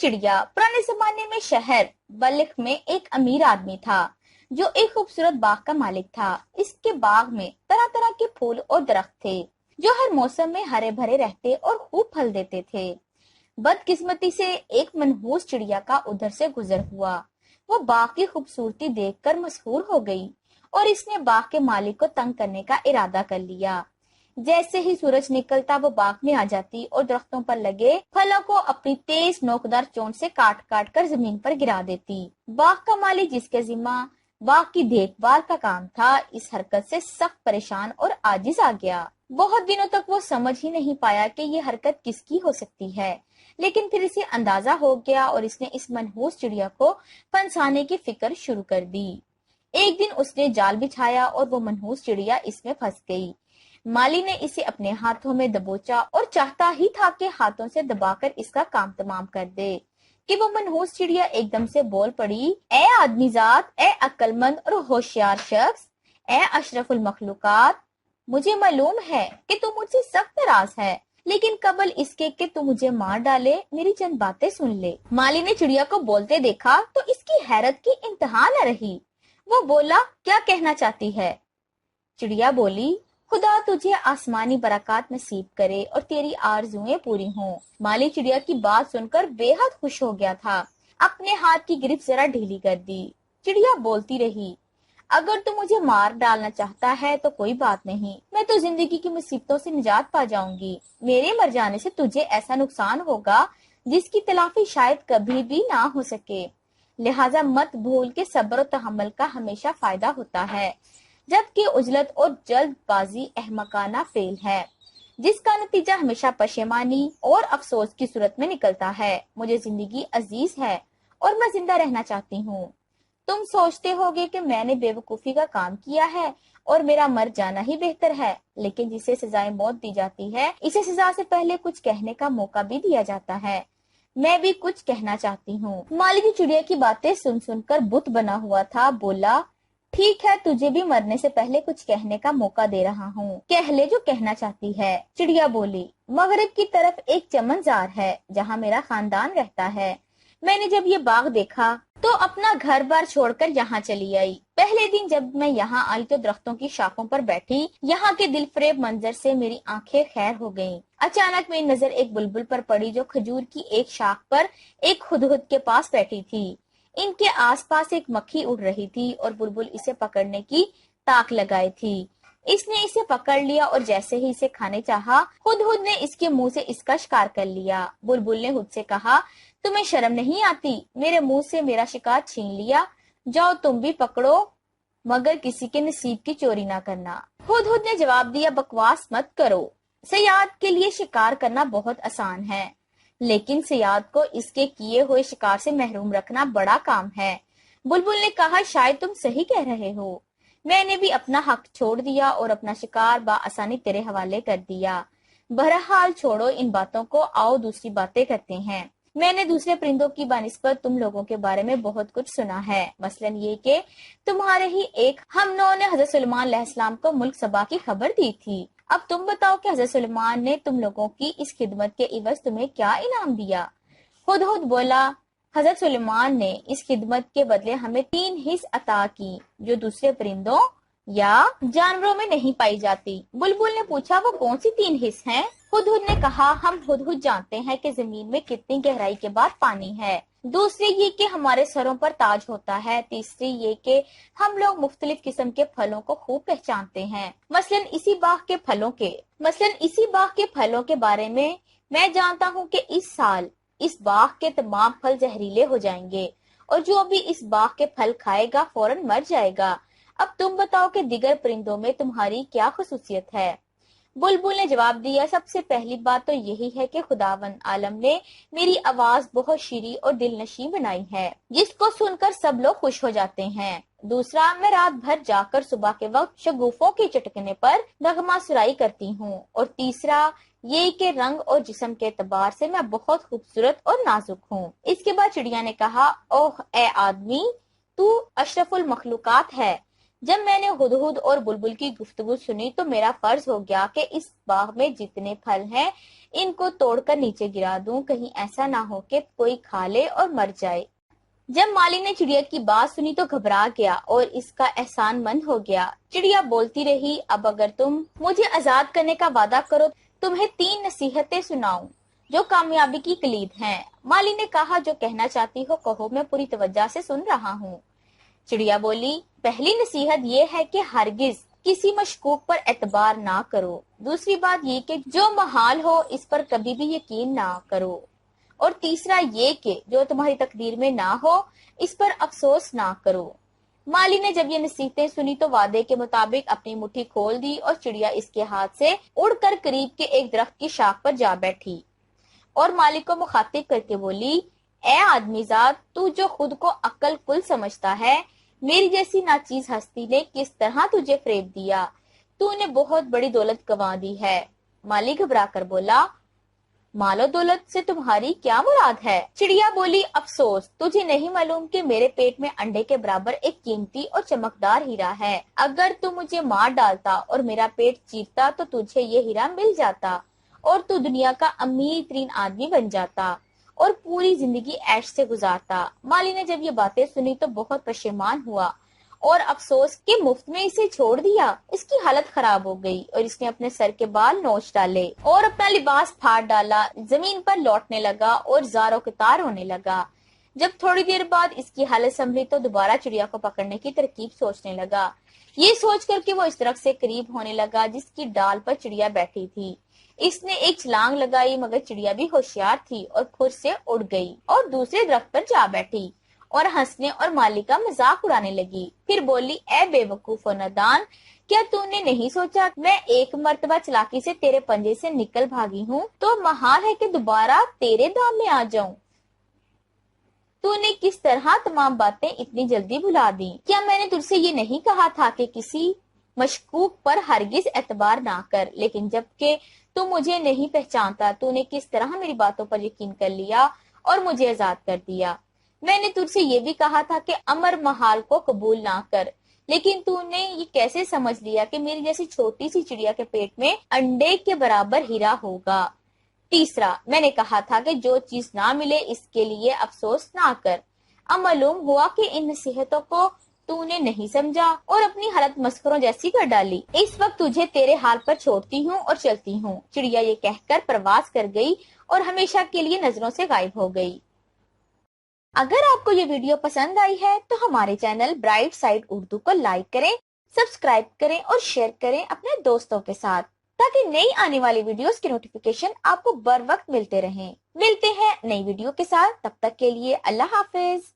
चिड़िया। पुराने जमाने में शहर बल्ख में एक अमीर आदमी था जो एक खूबसूरत बाग का मालिक था। इसके बाग में तरह तरह के फूल और दरख्त थे जो हर मौसम में हरे भरे रहते और खूब फल देते थे। बदकिस्मती से एक मनहूस चिड़िया का उधर से गुजर हुआ। वो बाग की खूबसूरती देखकर मशहूर हो गई और इसने बाग के मालिक को तंग करने का इरादा कर लिया। जैसे ही सूरज निकलता वो बाग में आ जाती और दरख्तों पर लगे फलों को अपनी तेज नोकदार चोंच से काट काट कर जमीन पर गिरा देती। बाग का मालिक, जिसके जिम्मा बाग की देखभाल का काम था, इस हरकत से सख्त परेशान और आजिज आ गया। बहुत दिनों तक वो समझ ही नहीं पाया कि ये हरकत किसकी हो सकती है, लेकिन फिर इसे अंदाजा हो गया और इसने इस मनहूस चिड़िया को फंसाने की फिक्र शुरू कर दी। एक दिन उसने जाल बिछाया और वो मनहूस चिड़िया इसमें फंस गई। माली ने इसे अपने हाथों में दबोचा और चाहता ही था कि हाथों से दबाकर इसका काम तमाम कर दे कि वो मनहूस चिड़िया एकदम से बोल पड़ी, ए आदमीजात, ए अक्लमंद और होशियार शख्स, ए अशरफुल मखलूकात, मुझे मालूम है कि तू मुझसे सख्त नाराज है, लेकिन कबल इसके कि तू मुझे मार डाले, मेरी चंद बातें सुन ले। माली ने चिड़िया को बोलते देखा तो इसकी हैरत की इंतहा न रही। वो बोला, क्या कहना चाहती है? चिड़िया बोली, खुदा तुझे आसमानी बरकत नसीब करे और तेरी आरजुएं पूरी हों। माली चिड़िया की बात सुनकर बेहद खुश हो गया था। अपने हाथ की गिरफ्त जरा ढीली कर दी। चिड़िया बोलती रही, अगर तू मुझे मार डालना चाहता है तो कोई बात नहीं, मैं तो जिंदगी की मुसीबतों से निजात पा जाऊंगी। मेरे मर जाने से तुझे ऐसा नुकसान होगा जिसकी तलाफी शायद कभी भी ना हो सके। लिहाजा मत भूल के सब्र और तहम्मुल का हमेशा फायदा होता है, जबकि उजलत और जल्दबाजी अहमकाना फेल है, जिसका नतीजा हमेशा पशेमानी और अफसोस की सूरत में निकलता है। मुझे जिंदगी अजीज है और मैं जिंदा रहना चाहती हूँ। तुम सोचते होगे कि मैंने बेवकूफी का काम किया है और मेरा मर जाना ही बेहतर है, लेकिन जिसे सजाए मौत दी जाती है, इसे सजा से पहले कुछ कहने का मौका भी दिया जाता है। मैं भी कुछ कहना चाहती हूँ। माली चिड़िया की बातें सुन सुनकर बुत बना हुआ था। बोला, ठीक है, तुझे भी मरने से पहले कुछ कहने का मौका दे रहा हूँ, कह ले जो कहना चाहती है। चिड़िया बोली, मगरिब की तरफ एक चमनजार है जहाँ मेरा खानदान रहता है। मैंने जब ये बाग देखा तो अपना घर बार छोड़कर यहाँ चली आई। पहले दिन जब मैं यहाँ आई तो दरख्तों की शाखों पर बैठी यहाँ के दिलफरेब मंजर से मेरी आंखें खैर हो गईं। अचानक मेरी नजर एक बुलबुल पर पड़ी जो खजूर की एक शाख पर एक हुदहुद के पास बैठी थी। इनके आसपास एक मक्खी उड़ रही थी और बुलबुल इसे पकड़ने की ताक लगाई थी। इसने इसे पकड़ लिया और जैसे ही इसे खाने चाहा, हुदहुद ने इसके मुंह से इसका शिकार कर लिया। बुलबुल ने हुद से कहा, तुम्हें शर्म नहीं आती? मेरे मुंह से मेरा शिकार छीन लिया, जाओ तुम भी पकड़ो, मगर किसी के नसीब की चोरी ना करना। हुदहुद ने जवाब दिया, बकवास मत करो, सयाद के लिए शिकार करना बहुत आसान है, लेकिन सयाद को इसके किए हुए शिकार से महरूम रखना बड़ा काम है। बुलबुल ने कहा, शायद तुम सही कह रहे हो। मैंने भी अपना हक छोड़ दिया और अपना शिकार बआसानी तेरे हवाले कर दिया। बहरहाल छोड़ो इन बातों को, आओ दूसरी बातें करते हैं। मैंने दूसरे परिंदों की बानिस्बत तुम लोगों के बारे में बहुत कुछ सुना है, मसलन ये कि तुम्हारे ही एक हमनों ने हजरत सुलेमान अलैहिस्सलाम को मुल्क सबा की खबर दी थी। अब तुम बताओ कि हजरत सुलेमान ने तुम लोगों की इस खिदमत के इवज तुम्हें क्या इनाम दिया? हुदहुद बोला, हजरत सुलेमान ने इस खिदमत के बदले हमें 3 हिस्स अता की जो दूसरे परिंदों या जानवरों में नहीं पाई जाती। बुलबुल ने पूछा, वो कौन सी 3 हिस्स हैं? हुदहुद ने कहा, हम हुदहुद जानते हैं कि जमीन में कितनी गहराई के बाद पानी है। दूसरी ये कि हमारे सरों पर ताज होता है। तीसरी ये कि हम लोग मुख्तलिफ किस्म के फलों को खूब पहचानते हैं। मसलन इसी बाग के फलों के बारे में मैं जानता हूँ कि इस साल इस बाग के तमाम फल जहरीले हो जाएंगे और जो भी इस बाग के फल खाएगा फौरन मर जाएगा। अब तुम बताओ कि दिगर परिंदों में तुम्हारी क्या खुसूसियत है? बुलबुल ने जवाब दिया, सबसे पहली बात तो यही है कि खुदावंद आलम ने मेरी आवाज बहुत शीरी और दिलनशी बनाई है, जिसको सुनकर सब लोग खुश हो जाते हैं। दूसरा, मैं रात भर जाकर सुबह के वक्त शगुफों के चटकने पर नगमा सुराई करती हूँ। और तीसरा ये कि रंग और जिस्म के एतबार से मैं बहुत खूबसूरत और नाजुक हूँ। इसके बाद चिड़िया ने कहा, ओह ए आदमी, तू अशरफुल मखलूकात है, جب میں نے ہدہد اور بلبل کی گفتگو سنی تو میرا فرض ہو گیا کہ اس باغ میں جتنے پھل ہیں ان کو توڑ کر نیچے گرا دوں، کہیں ایسا نہ ہو کہ کوئی کھا لے اور مر جائے۔ جب مالی نے چڑیا کی بات سنی تو گھبرا گیا اور اس کا احسان مند ہو گیا۔ چڑیا بولتی رہی، اب اگر تم مجھے آزاد کرنے کا وعدہ کرو تمہیں 3 نصیحتیں سناؤں جو کامیابی کی کلید ہیں۔ مالی نے کہا، جو کہنا چاہتی ہو کہو، میں پوری توجہ سے سن رہا ہوں۔ چڑیا بولی، پہلی نصیحت یہ ہے کہ ہرگز کسی مشکوک پر اعتبار نہ کرو۔ دوسری بات یہ کہ جو محال ہو اس پر کبھی بھی یقین نہ کرو۔ اور تیسرا یہ کہ جو تمہاری تقدیر میں نہ ہو اس پر افسوس نہ کرو۔ مالی نے جب یہ نصیحتیں سنی تو وعدے کے مطابق اپنی مٹھی کھول دی اور چڑیا اس کے ہاتھ سے اڑ کر قریب کے ایک درخت کی شاخ پر جا بیٹھی اور مالی کو مخاطب کر کے بولی، اے آدمی ذات، تو جو خود کو عقل کل سمجھتا ہے، میری جیسی ناچیز ہستی نے کس طرح تجھے فریب دیا، تو نے بہت بڑی دولت گنوا دی ہے۔ مالی گھبرا کر بولا، مال و دولت سے تمہاری کیا مراد ہے؟ چڑیا بولی، افسوس، تجھے نہیں معلوم کہ میرے پیٹ میں انڈے کے برابر ایک قیمتی اور چمکدار ہیرا ہے۔ اگر تو مجھے مار ڈالتا اور میرا پیٹ چیرتا تو تجھے یہ ہیرا مل جاتا اور تو دنیا کا امیر ترین آدمی بن جاتا اور پوری زندگی عیش سے گزارتا۔ مالی نے جب یہ باتیں سنی تو بہت پشیمان ہوا اور افسوس کہ مفت میں اسے چھوڑ دیا۔ اس کی حالت خراب ہو گئی اور اس نے اپنے سر کے بال نوچ ڈالے اور اپنا لباس پھاڑ ڈالا، زمین پر لوٹنے لگا اور زار و قطار ہونے لگا۔ جب تھوڑی دیر بعد اس کی حالت سنبھلی تو دوبارہ چڑیا کو پکڑنے کی ترکیب سوچنے لگا، یہ سوچ کر کہ وہ اس درخت سے قریب ہونے لگا جس کی ڈال پر چڑیا بیٹھی تھی۔ اس نے ایک چھلانگ لگائی مگر چڑیا بھی ہوشیار تھی اور پھر سے اڑ گئی اور دوسرے درخت پر جا بیٹھی اور ہنسنے اور مالی کا مذاق اڑانے لگی۔ پھر بولی، اے بے وقوف و نادان، کیا تو نے نہیں سوچا میں ایک مرتبہ چلاکی سے تیرے پنجے سے نکل بھاگی ہوں تو محال ہے کہ دوبارہ تیرے دام میں آ جاؤں؟ تو نے کس طرح تمام باتیں اتنی جلدی بھلا دی؟ کیا میں نے تجھ سے یہ نہیں کہا تھا کہ کسی مشکوک پر ہرگز اعتبار نہ کر؟ لیکن جب کہ تو مجھے نہیں پہچانتا تو نے کس طرح میری باتوں پر یقین کر لیا اور مجھے آزاد کر دیا۔ میں نے تجھ سے یہ بھی کہا تھا کہ امر محال کو قبول نہ کر، لیکن تو نے یہ کیسے سمجھ لیا کہ میری جیسی چھوٹی سی چڑیا کے پیٹ میں انڈے کے برابر ہیرا ہوگا؟ تیسرا، میں نے کہا تھا کہ جو چیز نہ ملے اس کے لیے افسوس نہ کر۔ اب معلوم ہوا کہ ان نصیحتوں کو تو نے نہیں سمجھا اور اپنی حالت مسخروں جیسی کر ڈالی۔ اس وقت تجھے تیرے حال پر چھوڑتی ہوں اور چلتی ہوں۔ چڑیا یہ کہہ کر پرواز کر گئی اور ہمیشہ کے لیے نظروں سے غائب ہو گئی۔ اگر آپ کو یہ ویڈیو پسند آئی ہے تو ہمارے چینل برائٹ سائڈ اردو کو لائک کریں، سبسکرائب کریں اور شیئر کریں اپنے دوستوں کے ساتھ تاکہ نئی آنے والی ویڈیوز کی نوٹیفیکیشن آپ کو بر وقت ملتے رہیں۔ ملتے ہیں نئی ویڈیو کے ساتھ، تب تک کے لیے اللہ حافظ۔